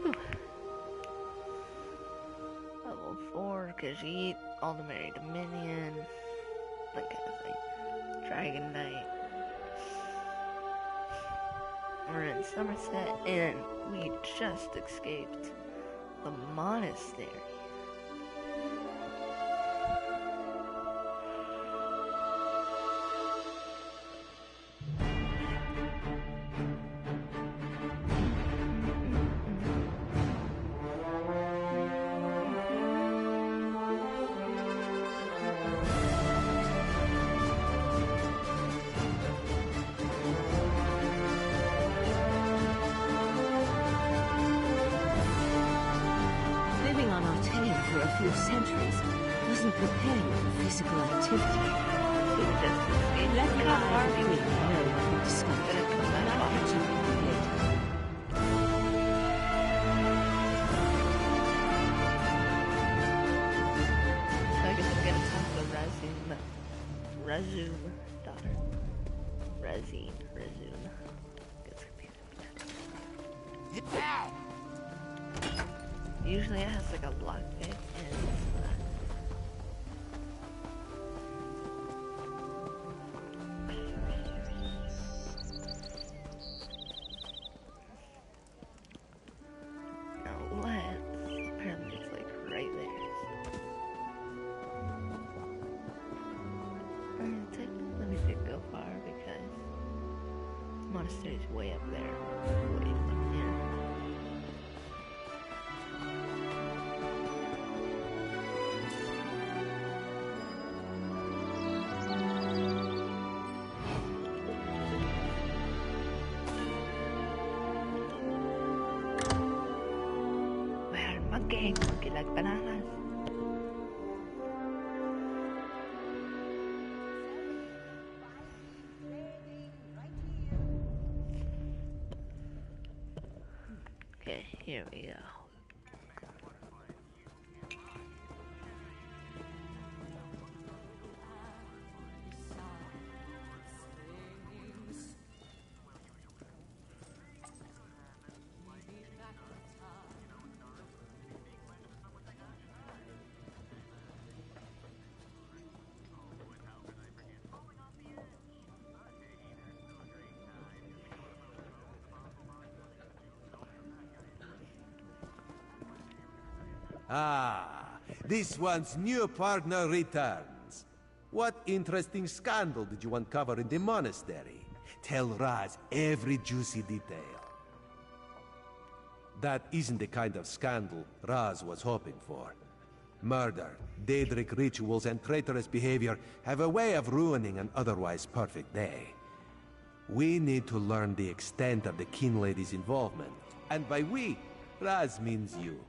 Whew. Level 4, Khajiit, Ultimate Dominion, that kind of thing. Dragon Knight. We're in Summerset, and we just escaped the monastery. Centuries wasn't prepared for physical activity. Look how far we went. Know what we discovered. And I'll catch up with you later. So I guess I'm gonna talk to Razum daughter. Razum. Gets confused. Usually it has like a lockpick and now let's, apparently it's like right there. Let me think go far because the monastery's way up there, way from here. Monkey like bananas. Okay, here we go. Ah, this one's new partner returns. What interesting scandal did you uncover in the monastery? Tell Raz every juicy detail. That isn't the kind of scandal Raz was hoping for. Murder, Daedric rituals, and traitorous behavior have a way of ruining an otherwise perfect day. We need to learn the extent of the Kin Lady's involvement. And by we, Raz means you.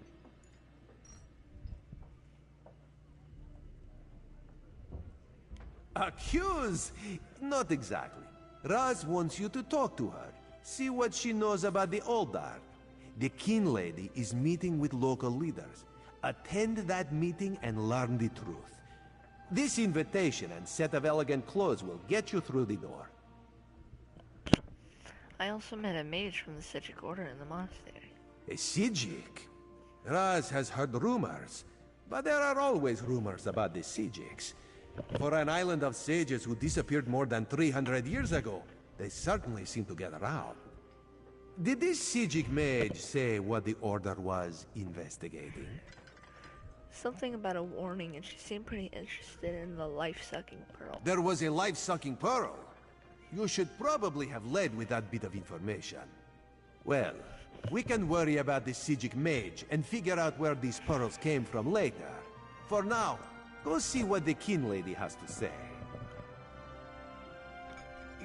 Accuse? Not exactly. Raz wants you to talk to her. See what she knows about the Oldar. The Kin Lady is meeting with local leaders. Attend that meeting and learn the truth. This invitation and set of elegant clothes will get you through the door. I also met a mage from the Sijic Order in the monastery. A Sijic? Raz has heard rumors, but there are always rumors about the Sijics. For an island of sages who disappeared more than 300 years ago, they certainly seem to get around. Did this Sijic mage say what the Order was investigating? Something about a warning, and she seemed pretty interested in the life-sucking pearl. There was a life-sucking pearl? You should probably have led with that bit of information. Well, we can worry about the Sijic mage and figure out where these pearls came from later. For now, go see what the Kin Lady has to say.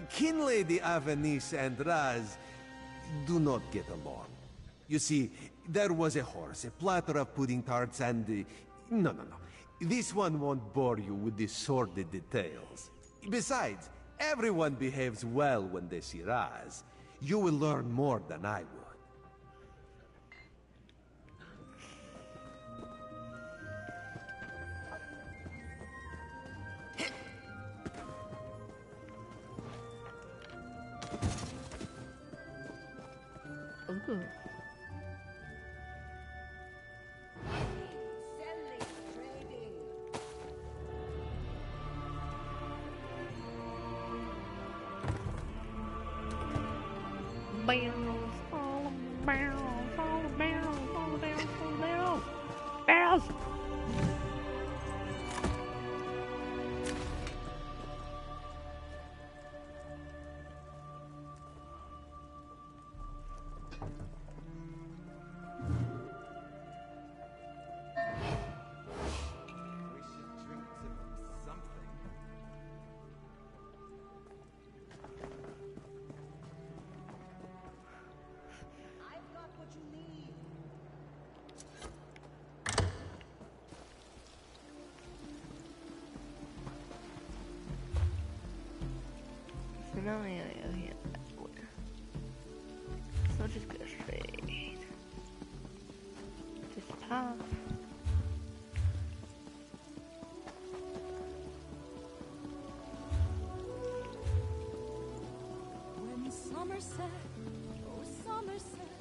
Kin Lady Avenice and Raz do not get along. You see, there was a horse, a platter of pudding tarts, and... No. This one won't bore you with the sordid details. Besides, everyone behaves well when they see Raz. You will learn more than I would. Ooh. barrels, all the barrels, all the barrels, all the barrels, all the barrels. Barrels! So now I gotta go here. So just go straight. Just pop. When Summerset, oh Summerset.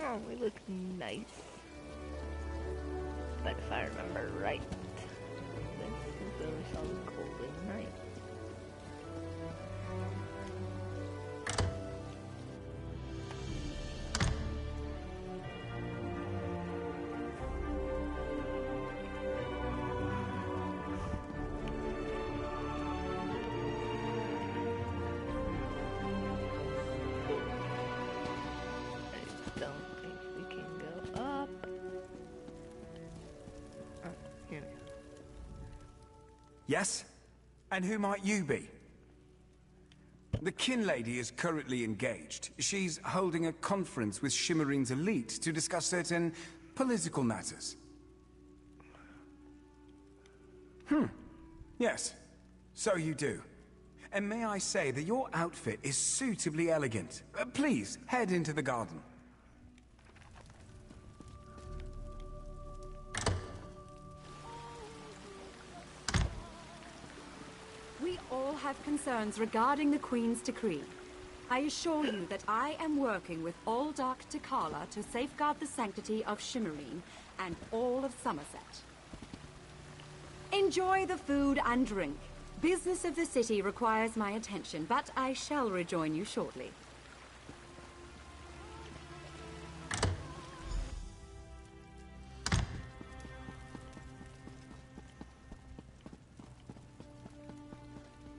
Oh, we look nice. But if I remember right, this is where we saw the golden knight. I don't think we can go up. Oh, here we go. Yes? And who might you be? The kin lady is currently engaged. She's holding a conference with Shimmerine's elite to discuss certain political matters. Yes. So you do. And may I say that your outfit is suitably elegant. Please, head into the garden. We all have concerns regarding the Queen's decree. I assure you that I am working with all Dark T'Kala to safeguard the sanctity of Shimmerine and all of Summerset. Enjoy the food and drink. Business of the city requires my attention, but I shall rejoin you shortly.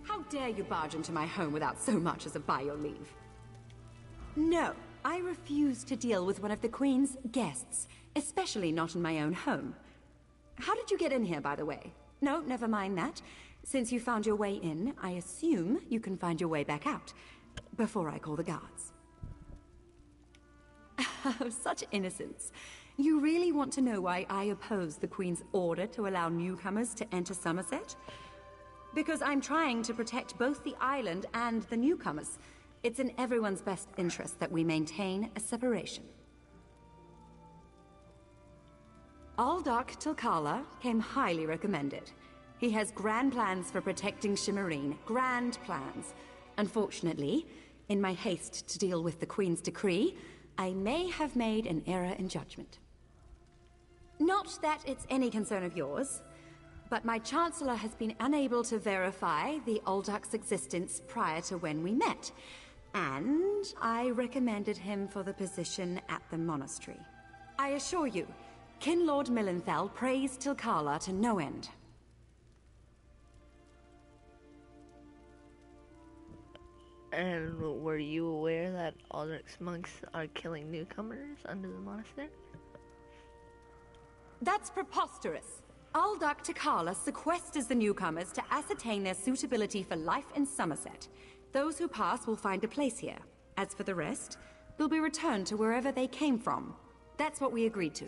How dare you barge into my home without so much as a by your leave? No, I refuse to deal with one of the Queen's guests, especially not in my own home. How did you get in here, by the way? No, never mind that. Since you found your way in, I assume you can find your way back out, before I call the guards. Such innocence. You really want to know why I oppose the Queen's order to allow newcomers to enter Summerset? Because I'm trying to protect both the island and the newcomers. It's in everyone's best interest that we maintain a separation. Aldark T'Kala came highly recommended. He has grand plans for protecting Shimmerine. Grand plans. Unfortunately, in my haste to deal with the Queen's decree, I may have made an error in judgment. Not that it's any concern of yours, but my Chancellor has been unable to verify the Aldark's existence prior to when we met, and I recommended him for the position at the monastery. I assure you, Kinlord Millenthal praised T'Kala to no end. And were you aware that Aldrich's monks are killing newcomers under the monastery? That's preposterous. Aldark T'Kala sequesters the newcomers to ascertain their suitability for life in Summerset. Those who pass will find a place here. As for the rest, they'll be returned to wherever they came from. That's what we agreed to.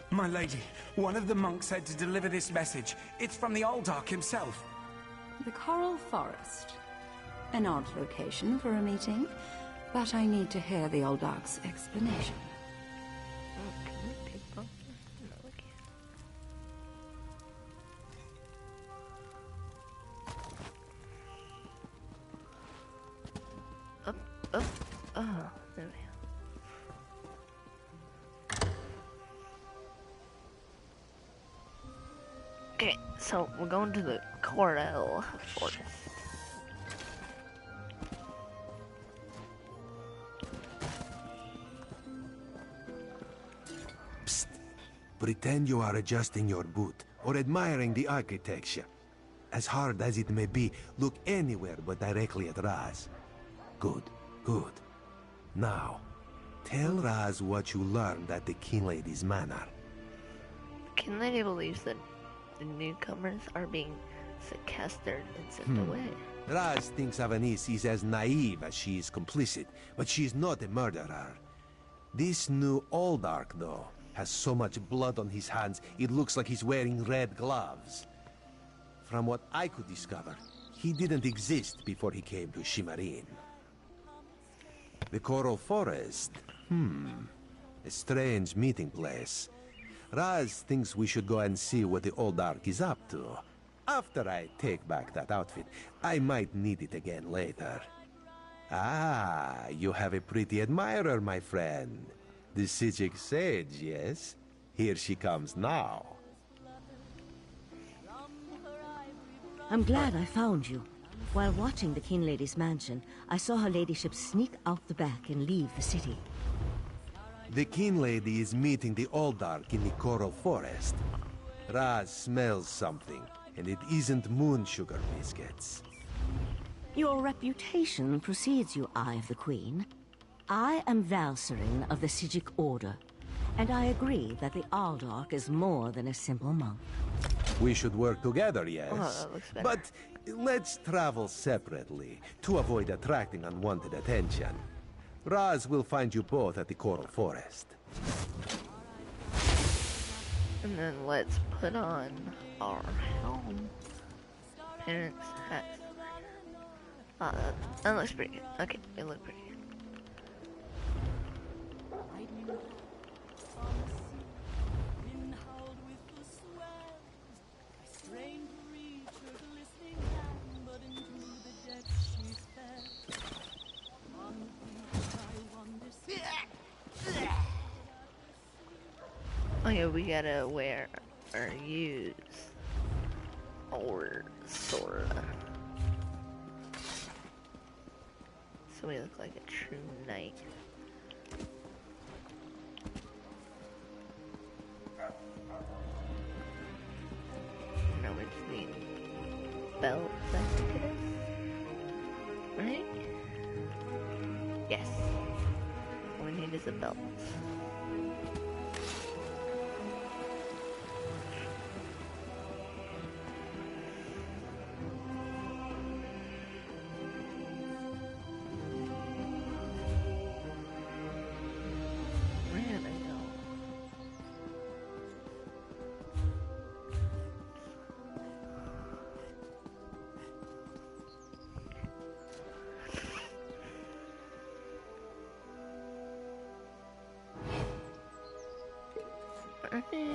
My lady, one of the monks said to deliver this message. It's from the Aldark himself. The Coral Forest. An odd location for a meeting, but I need to hear the Aldark's explanation. Up, up, up. Okay, so we're going to the Coral Forest. Psst. Pretend you are adjusting your boot or admiring the architecture. As hard as it may be, look anywhere but directly at Raz. Good, good. Now, tell Raz what you learned at the King Lady's manor. The King Lady believes that the newcomers are being sequestered and sent away. Raz thinks Avanis is as naive as she is complicit, but she is not a murderer. This new Oldark, though, has so much blood on his hands, it looks like he's wearing red gloves. From what I could discover, he didn't exist before he came to Shimmerine. The Coral Forest? A strange meeting place. Raz thinks we should go and see what the Oldark is up to. After I take back that outfit, I might need it again later. Ah, you have a pretty admirer, my friend. The Sijic Sage, yes? Here she comes now. I'm glad I found you. While watching the King Lady's mansion, I saw her ladyship sneak out the back and leave the city. The King Lady is meeting the Oldark in the Coral Forest. Raz smells something, and it isn't moon sugar biscuits. Your reputation precedes you, Eye of the Queen. I am Valserine of the Sijic Order, and I agree that the Oldark is more than a simple monk. We should work together, yes. Oh, that looks better. But let's travel separately to avoid attracting unwanted attention. Raz will find you both at the Coral Forest. And then let's put on our helm. Parents' hats. Ah, that looks pretty good. Okay, it looked pretty good. Oh yeah, we gotta wear or use or sorta. So we look like a true knight. No, we just need belts, I think it is. Right? Yes. All we need is a belt. Okay,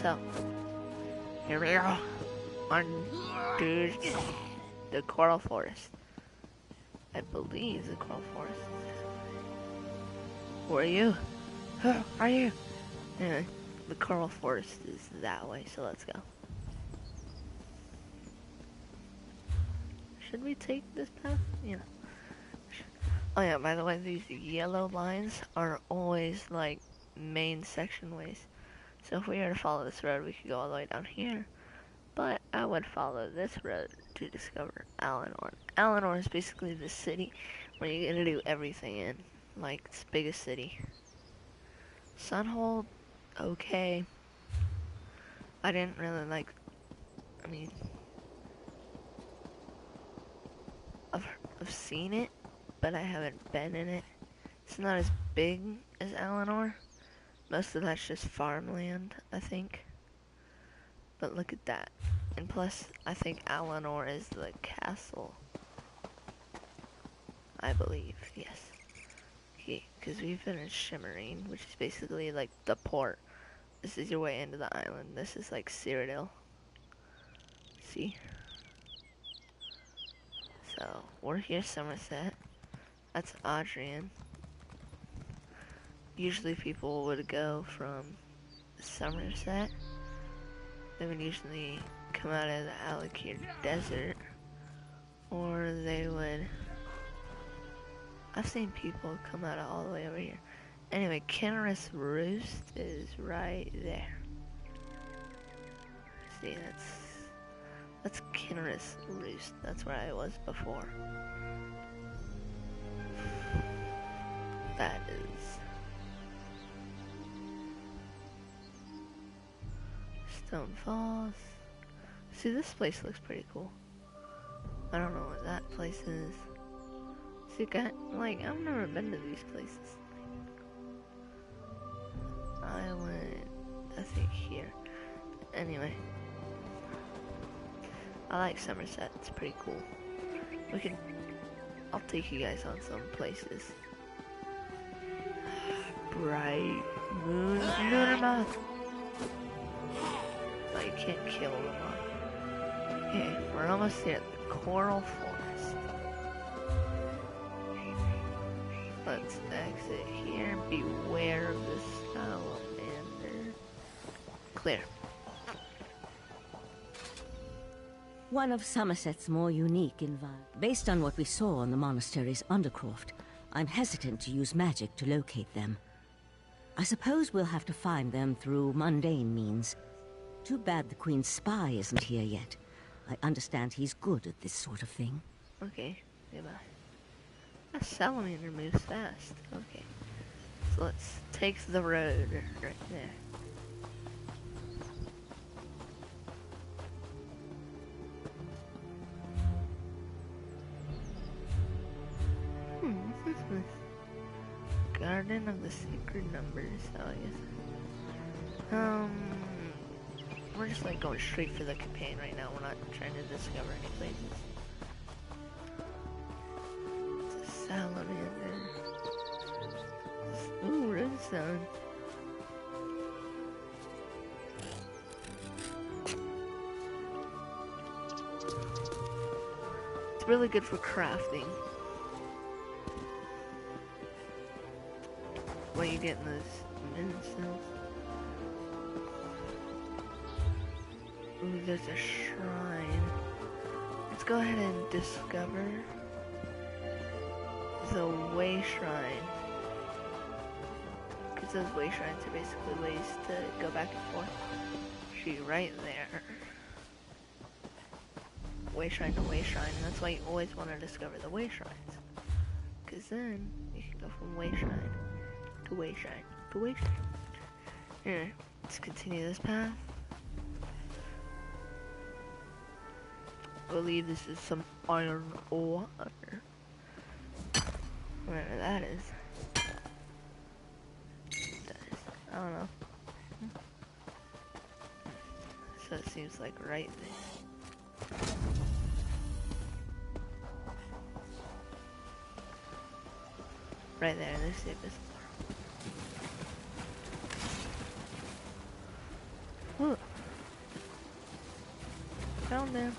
so here we are on the Coral Forest. I believe the Coral Forest. Who are you? Who are you? Anyway, the Coral Forest is that way, so let's go. Should we take this path? Yeah. Oh yeah, by the way, these yellow lines are always like main section ways. So if we were to follow this road, we could go all the way down here. But I would follow this road to discover Alinor. Alinor is basically the city where you're gonna do everything in. Like, it's the biggest city. Sunhold, okay. I didn't really like, I mean, I've seen it, but I haven't been in it. It's not as big as Alinor. Most of that's just farmland, I think. But look at that. And plus, I think Alinor is the castle. I believe, yes. Okay, because we've been in Shimmerine, which is basically like the port. This is your way into the island. This is like Cyrodiil. See? So, we're here, Summerset. That's Adrian. Usually people would go from Summerset. They would usually come out of the Alakir Desert, or they would... I've seen people come out of all the way over here. Anyway, Kinnerus Roost is right there. See, that's Kinnerus Roost. That's where I was before. That is Stone Falls. See, this place looks pretty cool. I don't know what that place is. See, I've never been to these places. I went, I think, here. Anyway. I like Summerset, it's pretty cool. I'll take you guys on some places. Bright moon, Lunarmouth. But you can't kill them all. Okay, we're almost there at the Coral Forest. Let's exit here. Beware of the salamander. Clear. One of Somerset's more unique environments. Based on what we saw in the monastery's undercroft, I'm hesitant to use magic to locate them. I suppose we'll have to find them through mundane means. Too bad the Queen's spy isn't here yet. I understand he's good at this sort of thing. Okay, goodbye. A salamander moves fast. Okay. So let's take the road right there. What's this? Garden of the Sacred Numbers. Oh, I guess. We're just like going straight for the campaign right now. We're not trying to discover any places. It's a salamander. Ooh, redstone. It's really good for crafting. What are you getting those minutes now? Ooh, there's a shrine. Let's go ahead and discover the way shrine. Because those way shrines are basically ways to go back and forth. See, right there. Way shrine to way shrine. And that's why you always want to discover the way shrines. Because then you can go from way shrine to way shrine to way shrine. Here, let's continue this path. I believe this is some iron ore. Whatever that is. I don't know. So it seems like right there. Right there, there's the abyss. Look. Found them.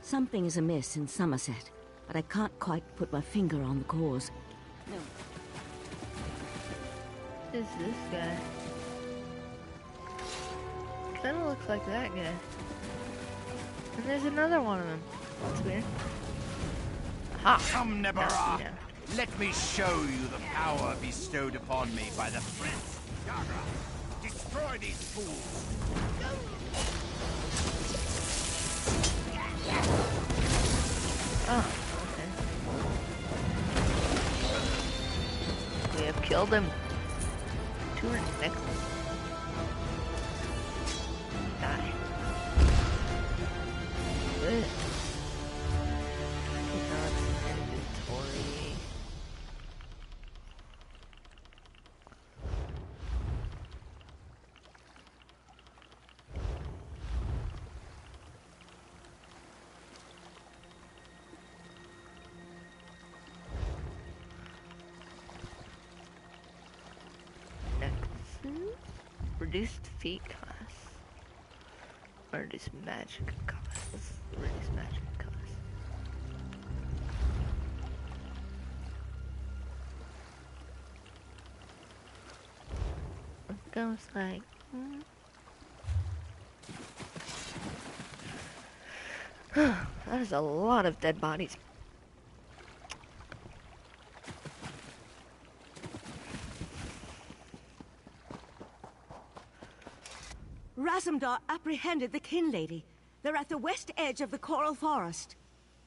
Something is amiss in Summerset, but I can't quite put my finger on the cause. No. Who's this guy? Kinda looks like that guy. And there's another one of them. That's weird. Aha! Come, Nebara! Yeah. Let me show you the power bestowed upon me by the Prince. Yagra, destroy these fools! Oh, okay. We have killed him. To our next. Die. Good. Inventory. Reduced feat cost. Or reduced magic cost. Reduced magic cost. goes like... That is a lot of dead bodies. Razumdar apprehended the kin lady. They're at the west edge of the coral forest.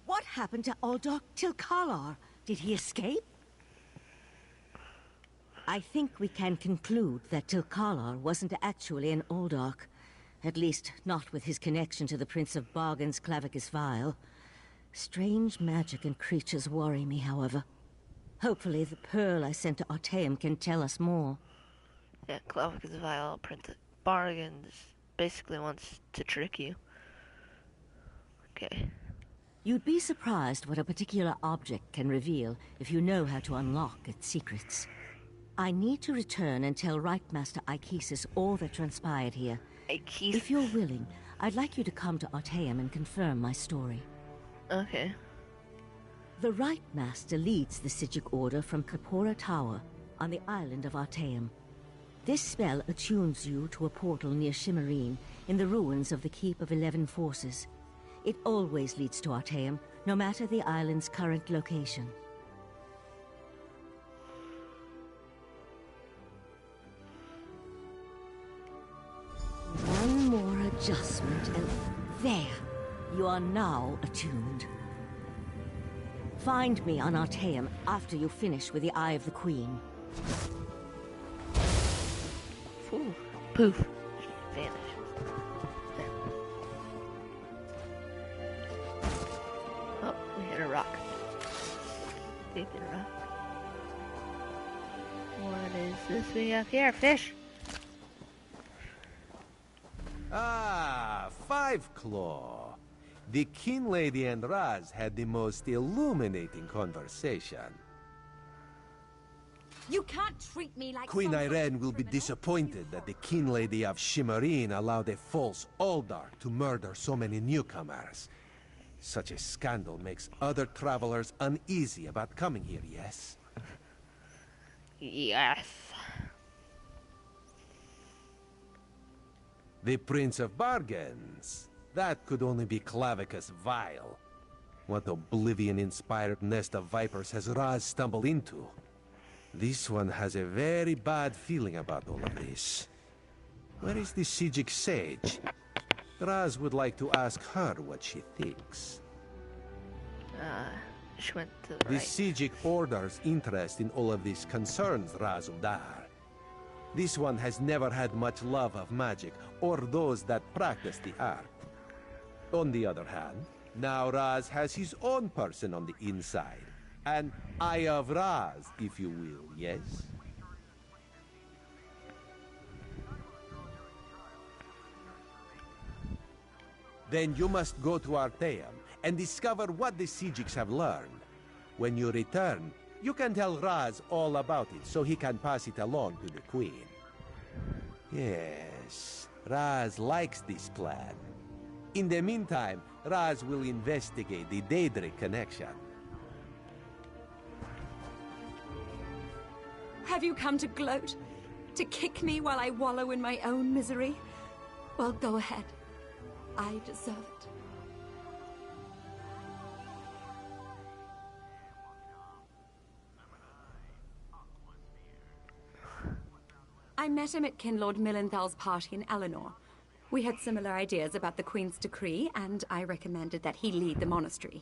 What happened to Aldok Tilkalar? Did he escape? I think we can conclude that Tilkalar wasn't actually an Aldok. At least, not with his connection to the Prince of Bargain's Clavicus Vial. Strange magic and creatures worry me, however. Hopefully the pearl I sent to Artaeum can tell us more. Yeah, Clavicus Vial, Prince of Bargains basically wants to trick you. Okay. You'd be surprised what a particular object can reveal if you know how to unlock its secrets. I need to return and tell Right Master Ikesis all that transpired here. Ikesis? If you're willing, I'd like you to come to Artaeum and confirm my story. Okay. The Right Master leads the Sijic Order from Kapora Tower on the island of Artaeum. This spell attunes you to a portal near Shimmerine in the ruins of the Keep of 11 Forces. It always leads to Artaeum, no matter the island's current location. One more adjustment and there! You are now attuned. Find me on Artaeum after you finish with the Eye of the Queen. Ooh, poof. Vanish. Oh, we hit a rock. Deep in a rock. What is this we have here? Fish! Ah, Five Claw. The Kin Lady and Raz had the most illuminating conversation. You can't treat me like Queen some sort of Irene will be criminal. disappointed that the Kin Lady of Shimmerine allowed a false Aldar to murder so many newcomers. Such a scandal makes other travelers uneasy about coming here, yes? Yes. The Prince of Bargains. That could only be Clavicus Vial. What oblivion-inspired nest of vipers has Raz stumbled into? This one has a very bad feeling about all of this. Where is the Sijic Sage? Raz would like to ask her what she thinks. She went to the The right. Sijic Order's interest in all of this concerns Razumdar. This one has never had much love of magic or those that practice the art. On the other hand, now Raz has his own person on the inside. An Eye of Raz, if you will, yes? Then you must go to Artaeum and discover what the Sijics have learned. When you return, you can tell Raz all about it so he can pass it along to the Queen. Yes, Raz likes this plan. In the meantime, Raz will investigate the Daedric connection. Have you come to gloat? To kick me while I wallow in my own misery? Well, go ahead. I deserve it. I met him at Kinlord Millenthal's party in Eleanor. We had similar ideas about the Queen's decree, and I recommended that he lead the monastery.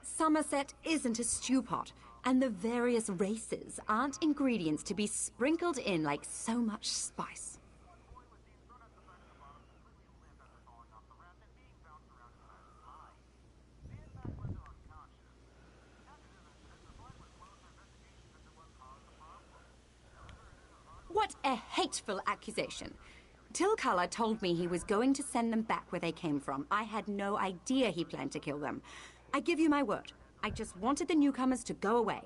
Summerset isn't a stew pot, and the various races aren't ingredients to be sprinkled in like so much spice. What a hateful accusation. Tilkala told me he was going to send them back where they came from. I had no idea he planned to kill them. I give you my word. I just wanted the newcomers to go away.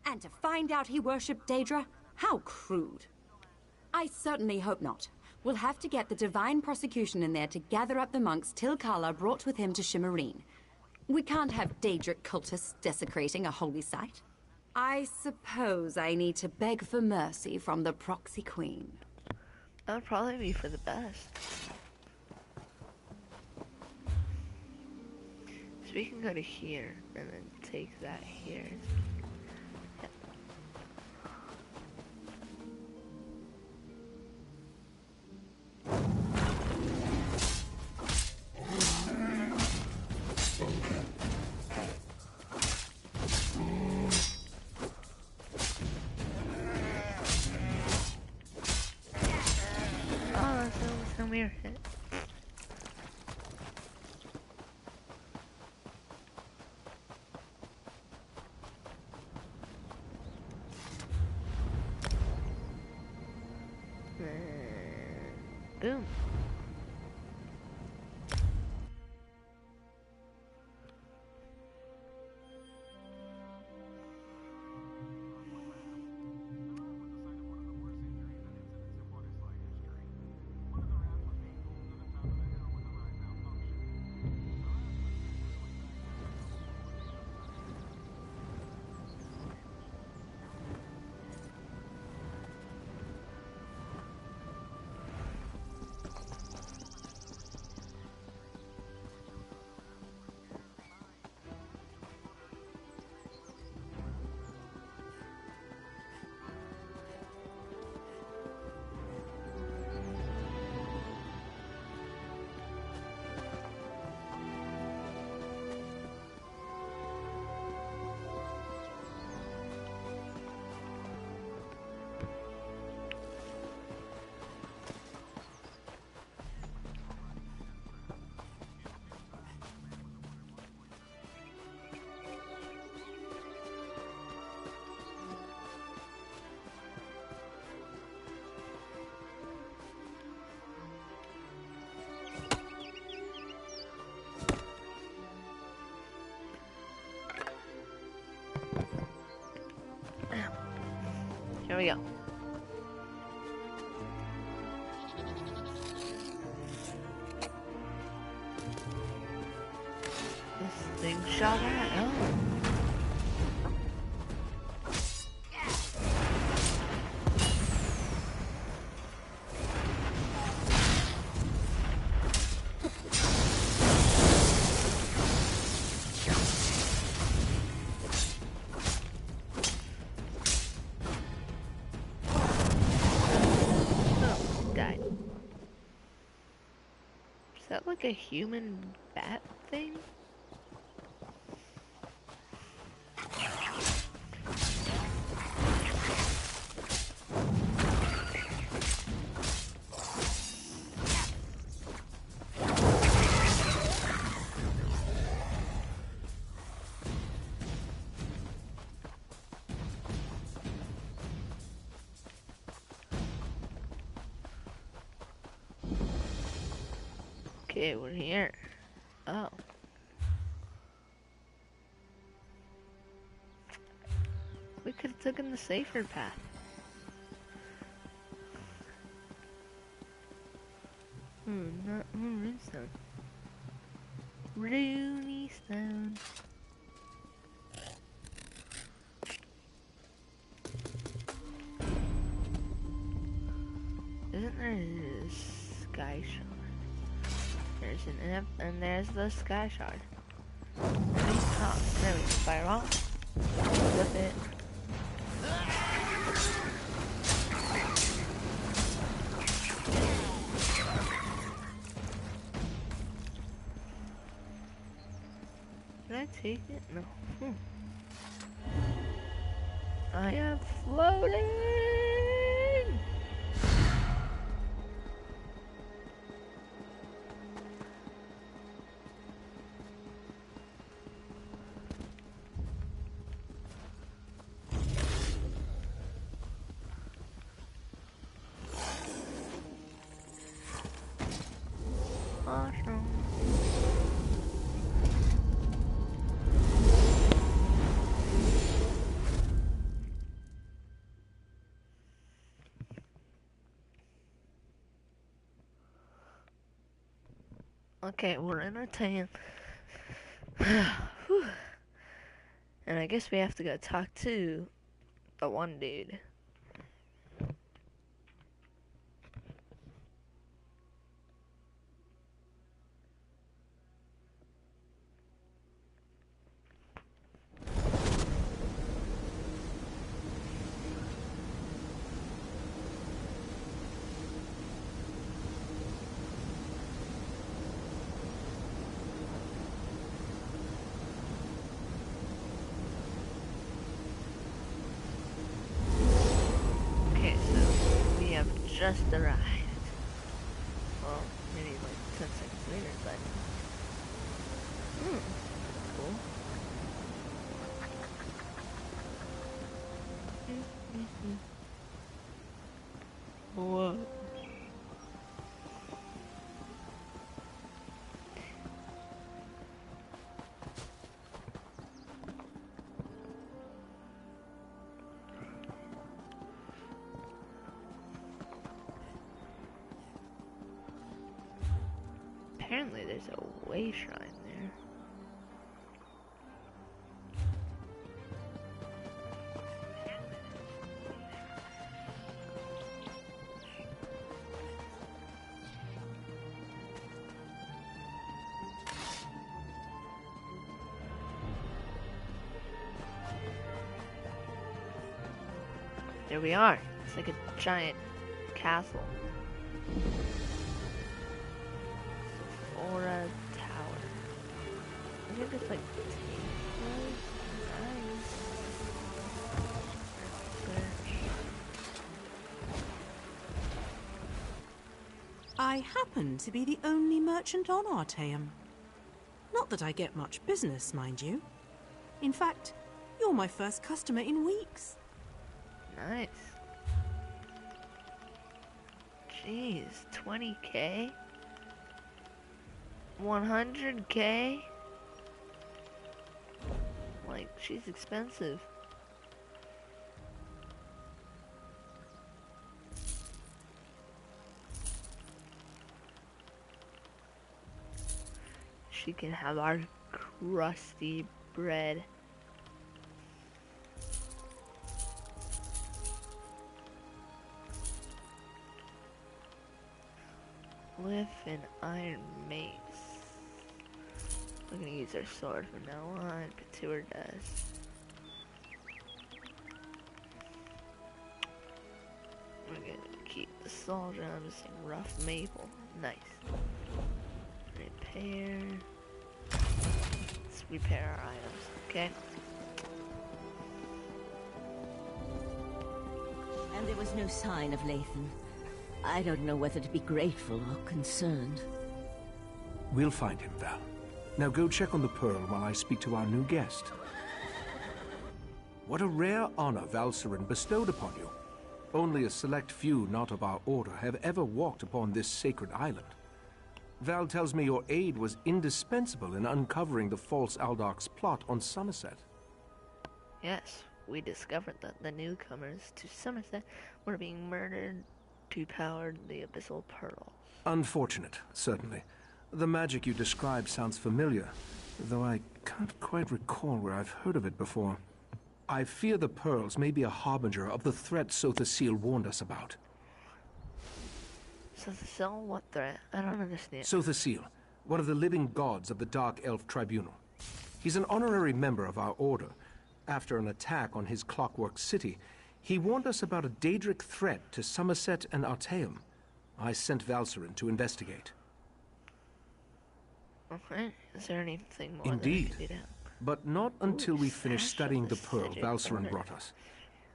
And to find out he worshipped Daedra? How crude. I certainly hope not. We'll have to get the divine prosecution in there to gather up the monks Tilkala brought with him to Shimmerine. We can't have Daedric cultists desecrating a holy site. I suppose I need to beg for mercy from the proxy queen. That would probably be for the best. So we can go to here and then take that here. Yep. Oh, so weird. Boom. Here we go. This thing shot at. Oh. Is that like a human bat thing? Okay, we're here. Oh. We could have taken the safer path. Not runestone. Runestone. Isn't there a sky shard? There's an imp, and there's the sky shard. Oh, there we go. Fireball. Flip it. Did I take it? No. I am floating! Awesome. Okay, we're entertained. And I guess we have to go talk to the one dude. just arrived. Well, maybe like 10 seconds later, but... cool. What? Apparently there's a way shrine there. There we are. It's like a giant castle. Sephora Tower. I think it's like I happen to be the only merchant on Artaeum. Not that I get much business, mind you. In fact, you're my first customer in weeks. Nice. Jeez, 20k? 100k? Like, she's expensive. She can have our crusty bread. With an iron mace. We're gonna use our sword from now on. Couture does. We're gonna keep the saw drums and rough maple. Nice. Repair. Let's repair our items, okay? And there was no sign of Lathan. I don't know whether to be grateful or concerned. We'll find him, Val. Now go check on the Pearl while I speak to our new guest. What a rare honor Valcerin bestowed upon you. Only a select few not of our order have ever walked upon this sacred island. Val tells me your aid was indispensable in uncovering the false Aldarch's plot on Summerset. Yes, we discovered that the newcomers to Summerset were being murdered to power the Abyssal Pearl. Unfortunate, certainly. The magic you describe sounds familiar, though I can't quite recall where I've heard of it before. I fear the pearls may be a harbinger of the threat Sothasil warned us about. Sothasil? What threat? I don't understand. Sothasil, one of the living gods of the Dark Elf Tribunal. He's an honorary member of our order. After an attack on his clockwork city, he warned us about a Daedric threat to Summerset and Artaeum. I sent Valcerin to investigate. Okay. Is there anything more Indeed. that we can do? But not until we finish sash studying of the the pearl Sigic Valcerin Order. brought us.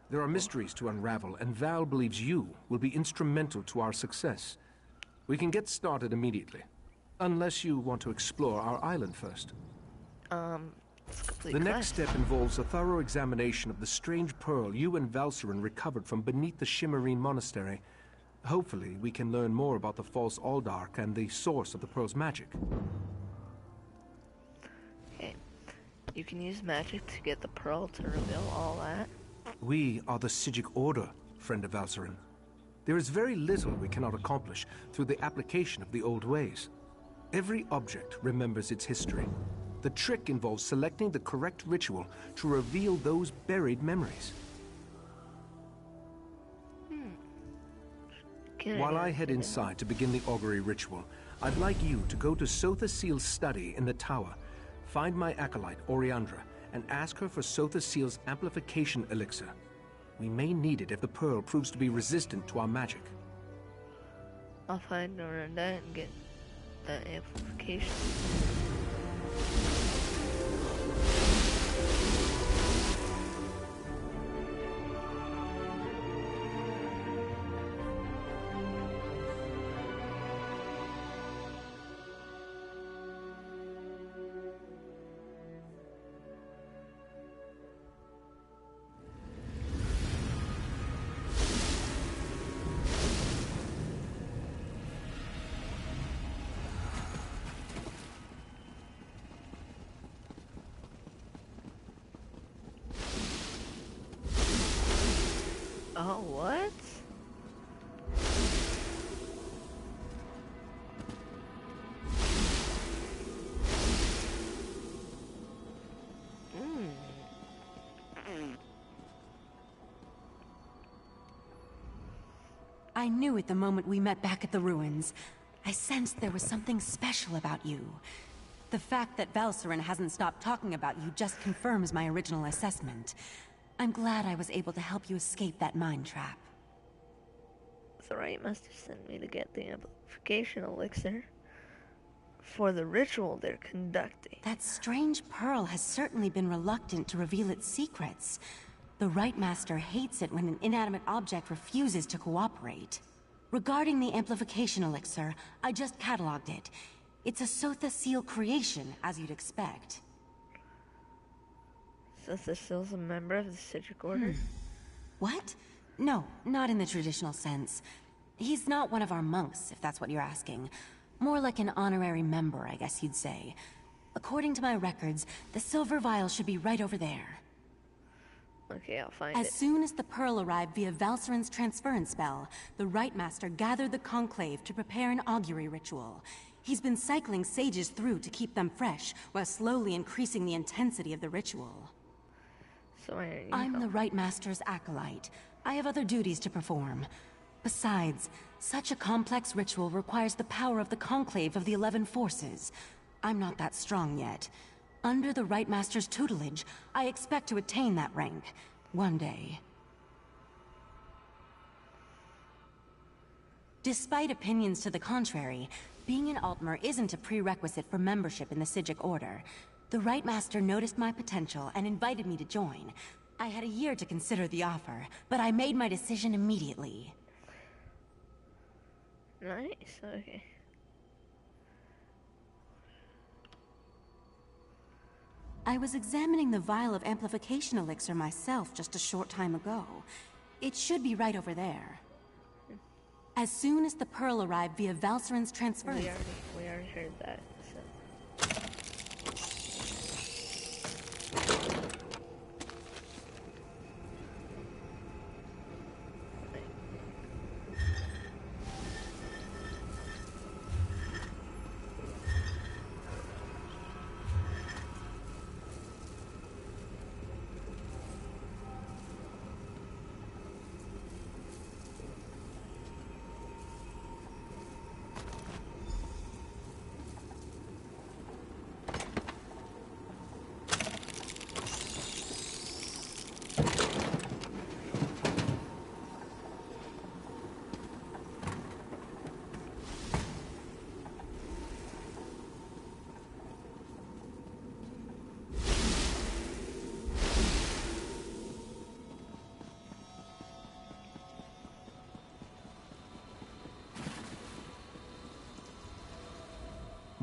There are mysteries to unravel, and Val believes you will be instrumental to our success. We can get started immediately. Unless you want to explore our island first. Let's complete The quest. next step involves a thorough examination of the strange pearl you and Valcerin recovered from beneath the Shimmerine Monastery. Hopefully, we can learn more about the false Aldarch and the source of the pearl's magic. Okay. You can use magic to get the pearl to reveal all that. We are the Sigic Order, friend of Valcerin. There is very little we cannot accomplish through the application of the old ways. Every object remembers its history. The trick involves selecting the correct ritual to reveal those buried memories. Good While idea, I head good idea. inside to begin the augury ritual, I'd like you to go to Sothasil's study in the tower, find my acolyte, Oriandra, and ask her for Sothasil's amplification elixir. We may need it if the pearl proves to be resistant to our magic. I'll find Miranda and get the amplification. Oh, what? I knew it the moment we met back at the ruins. I sensed there was something special about you. The fact that Valcerin hasn't stopped talking about you just confirms my original assessment. I'm glad I was able to help you escape that mind trap. The right master sent me to get the amplification elixir for the ritual they're conducting. That strange pearl has certainly been reluctant to reveal its secrets. The Right Master hates it when an inanimate object refuses to cooperate. Regarding the amplification elixir, I just cataloged it. It's a Sotha Seal creation, as you'd expect. Sotha Seal's a member of the Citric Order? What? No, not in the traditional sense. He's not one of our monks, if that's what you're asking. More like an honorary member, I guess you'd say. According to my records, the silver vial should be right over there. Okay, I'll find it. As soon as the pearl arrived via Valcerin's transference spell, the Right Master gathered the conclave to prepare an augury ritual. He's been cycling sages through to keep them fresh, while slowly increasing the intensity of the ritual. So I'm the Right Master's acolyte. I have other duties to perform. Besides, such a complex ritual requires the power of the conclave of the 11 forces. I'm not that strong yet. Under the Right Master's tutelage, I expect to attain that rank. One day. Despite opinions to the contrary, being an Altmer isn't a prerequisite for membership in the Psijic Order. The Right Master noticed my potential and invited me to join. I had a year to consider the offer, but I made my decision immediately. Nice, okay. I was examining the vial of amplification elixir myself just a short time ago. It should be right over there. As soon as the pearl arrived via Valcerin's transference... We already heard that, so...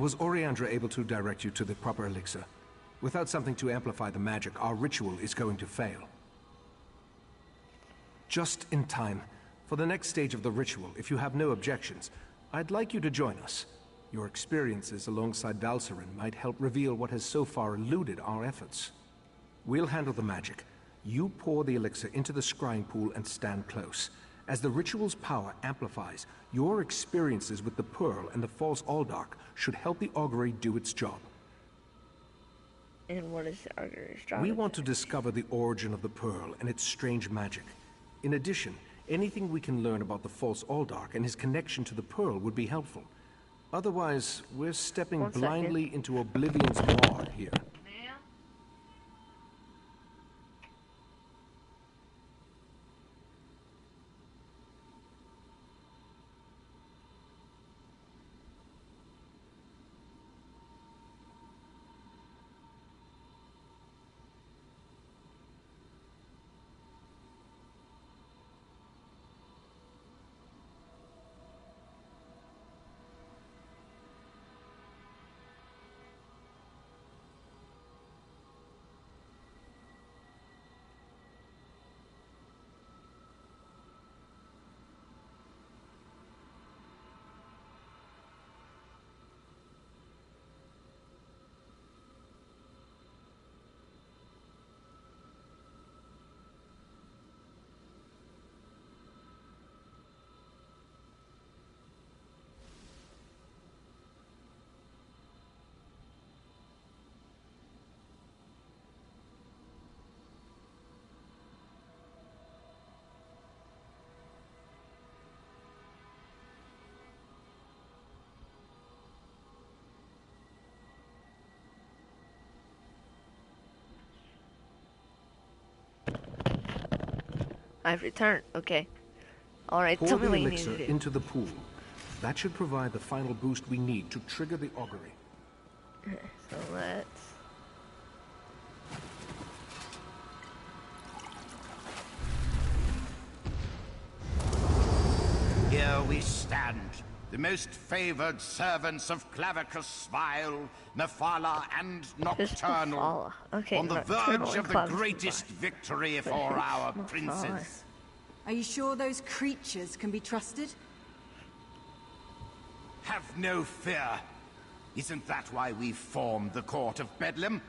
Was Oriandra able to direct you to the proper elixir? Without something to amplify the magic, our ritual is going to fail. Just in time. For the next stage of the ritual, if you have no objections, I'd like you to join us. Your experiences alongside Valcerin might help reveal what has so far eluded our efforts. We'll handle the magic. You pour the elixir into the scrying pool and stand close. As the ritual's power amplifies, your experiences with the Pearl and the false Aldark should help the augury do its job. And what is the augury's job? We want to discover the origin of the Pearl and its strange magic. In addition, anything we can learn about the false Aldark and his connection to the Pearl would be helpful. Otherwise, we're stepping blindly into Oblivion's maw here. I've returned. Okay. Alright, Pour tell me the what you need elixir to do. into the pool. That should provide the final boost we need to trigger the augury. So let's... Here we stand, the most favored servants of Clavicus Vile, Mephala, and Nocturnal, Mephala. Okay, on the Nocturnal verge and of the Clavicus greatest Vile. victory But for who's our Mephala? princes. Are you sure those creatures can be trusted? Have no fear. Isn't that why we formed the Court of Bedlam?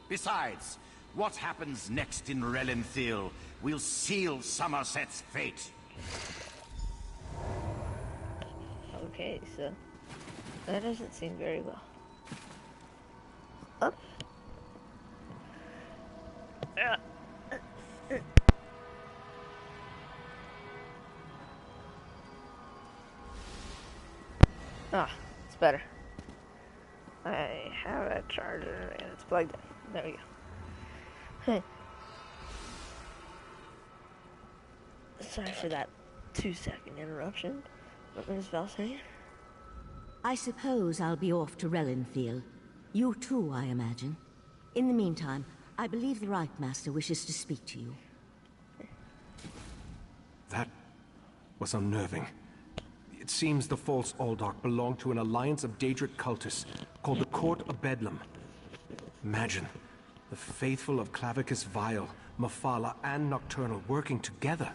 Besides, what happens next in Relenthil will seal Summerset's fate. Okay, so that doesn't seem very well. Up. Ah, it's better. I have a charger and it's plugged in. There we go. Hey. Sorry for that 2-second interruption. What is Val saying? I suppose I'll be off to Relenthil. You too, I imagine. In the meantime, I believe the Rite Master wishes to speak to you. That was unnerving. It seems the false Aldach belonged to an alliance of Daedric cultists called the Court of Bedlam. Imagine, the faithful of Clavicus Vile, Mephala, and Nocturnal working together.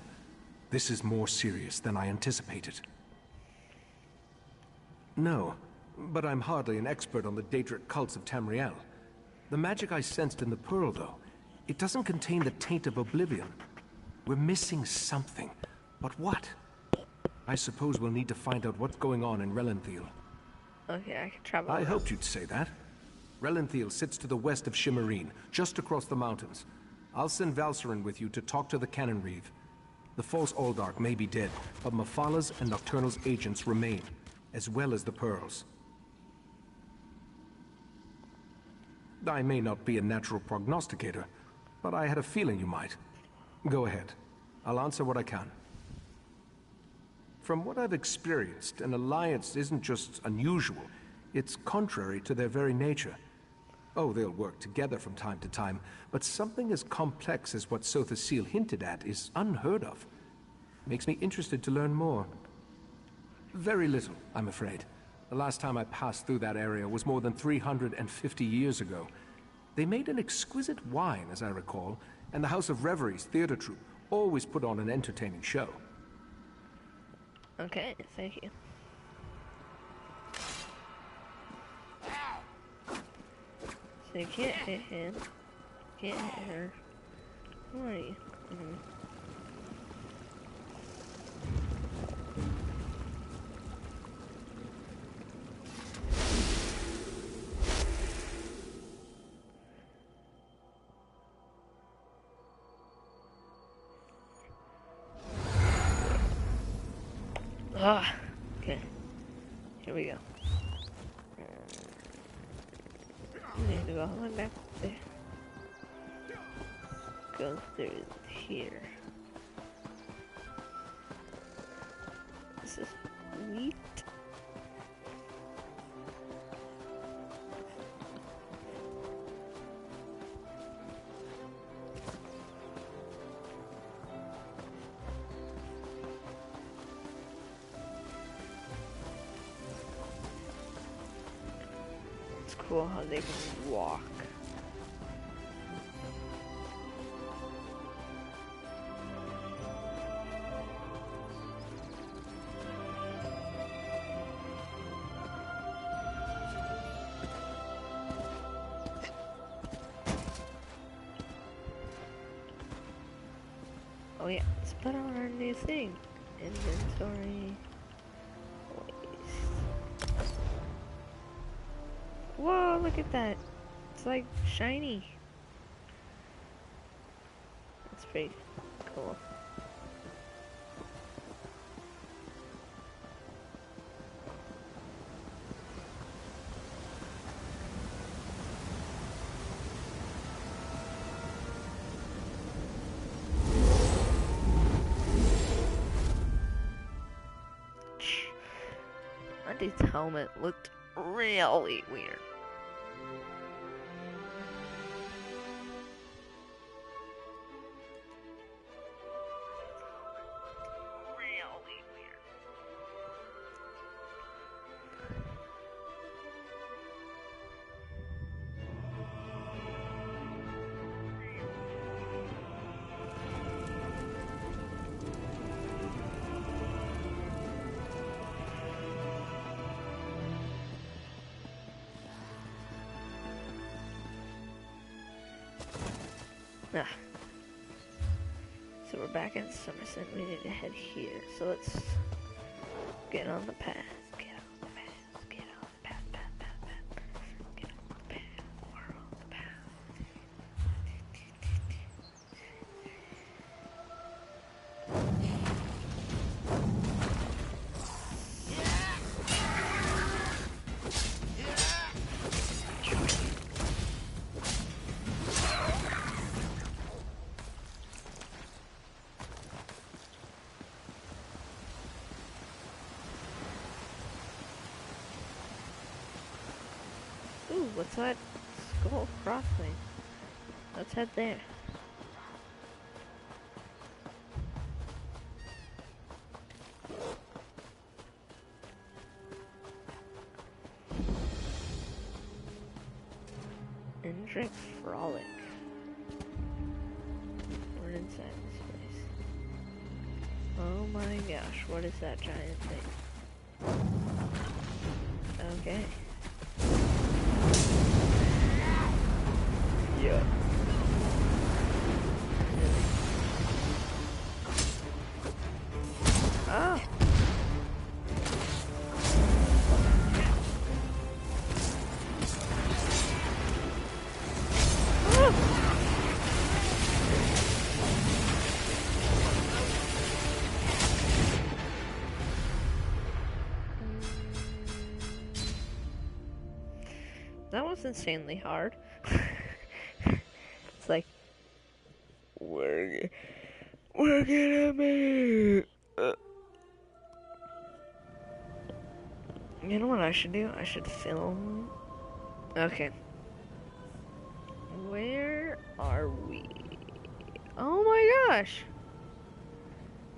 This is more serious than I anticipated. No, but I'm hardly an expert on the Daedric cults of Tamriel. The magic I sensed in the pearl, though, it doesn't contain the taint of oblivion. We're missing something, but what? I suppose we'll need to find out what's going on in Relenthil. Okay, I can travel. I hoped you'd say that. Relenthil sits to the west of Shimmerine, just across the mountains. I'll send Valcerin with you to talk to the Cannon Reeve. The false Aldach may be dead, but Mephala's and Nocturnal's agents remain, as well as the pearls. I may not be a natural prognosticator, but I had a feeling you might. Go ahead. I'll answer what I can. From what I've experienced, an alliance isn't just unusual, it's contrary to their very nature. Oh, they'll work together from time to time, but something as complex as what Sotha Seal hinted at is unheard of. Makes me interested to learn more. Very little, I'm afraid. The last time I passed through that area was more than 350 years ago. They made an exquisite wine, as I recall, and the House of Reveries theater troupe always put on an entertaining show. Okay, thank you. So you can't hit him. Can't hit her. Who are you? Ah, okay. Here we go. We need to go all the way back there. Go through here. This is wheat. It's cool how they can walk. Oh yeah, let's put on our new thing. Inventory. Waste. Whoa, look at that. It's like shiny. That's pretty cool. dude's helmet looked really weird. Really weird. Ah. So we're back in Summerset. We need to head here. So let's get on the path. Get on the path. Get on the path. Path. Get on the path. We're on the path. Ooh, what's that skull cross thing? Let's head there. Indric Frolic. We're inside this place. Oh my gosh, what is that giant thing? Okay. Yeah. Oh. That was insanely hard. It's like, we're gonna make it. You know what I should do? I should film. Okay. Where are we? Oh my gosh!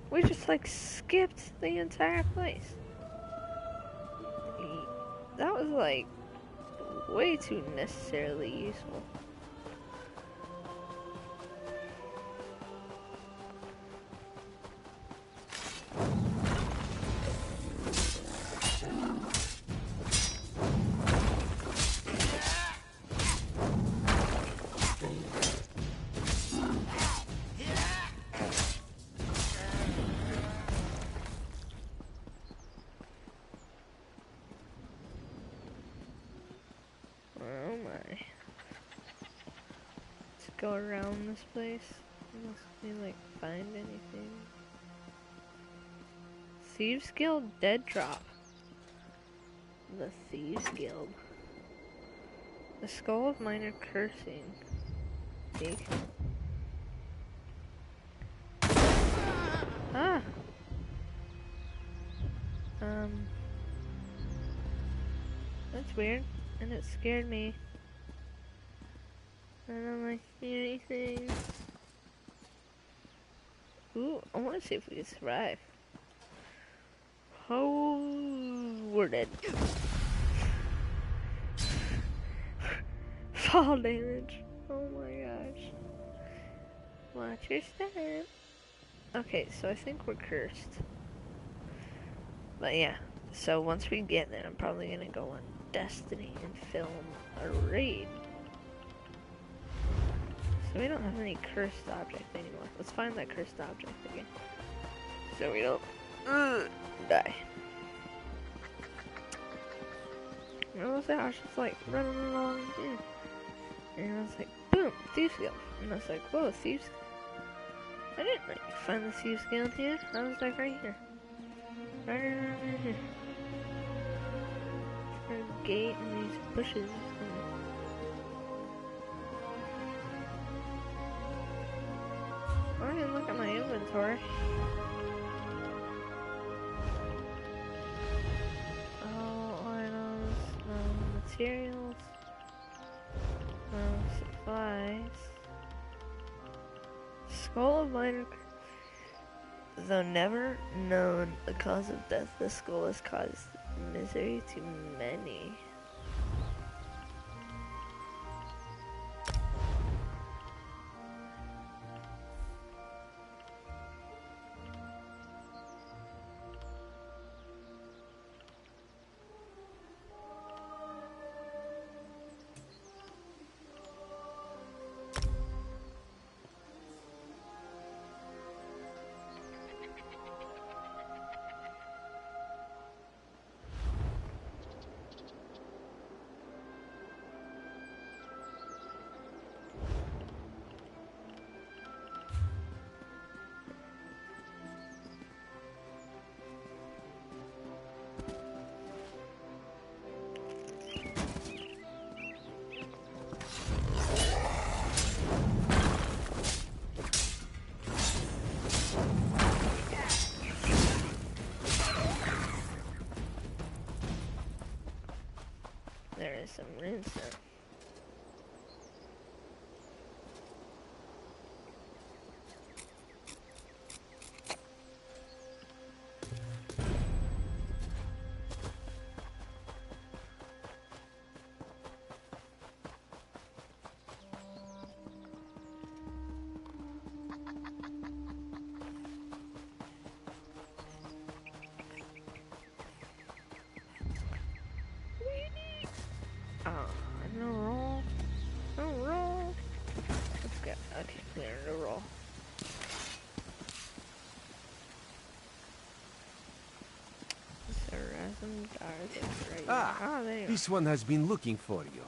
We just like skipped the entire place. That was like way too necessarily useful. Oh my. Let's go around this place. Unless we like find anything. Thieves Guild Dead Drop. The Thieves Guild. The Skull of Minor Cursing. Take. Ah! That's weird. And it scared me. I don't like anything. Ooh, I want to see if we can survive. Oh, we're dead. Fall damage. Oh my gosh. Watch your step. Okay, so I think we're cursed. But yeah, so once we get there, I'm probably gonna go on Destiny and film a raid. So we don't have any cursed object anymore. Let's find that cursed object again. So we don't die. And I was just like running along here. And I was like, boom, Thieves Guild. And I was like, whoa, Thieves Guild. I didn't like find the Thieves Guild here. I was like, right here. Right around here. There's a gate and these bushes. I didn't look at my inventory. Oh materials, supplies, skull of minor. Though never known the cause of death, the skull has caused misery to many. There is some runes now. No roll. No roll. Let's go. Okay, clear the roll. Right there you This one has been looking for you.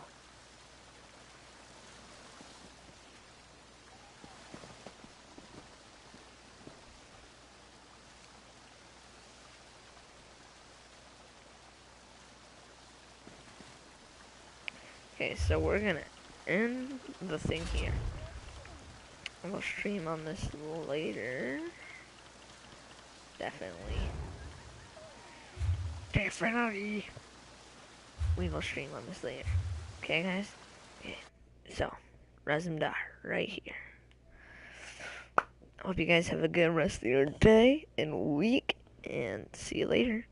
Okay, so we're gonna end the thing here. We'll stream on this later. Definitely. We will stream on this later. Okay, guys? Okay. So, Razumdar, right here. Hope you guys have a good rest of your day and week, and see you later.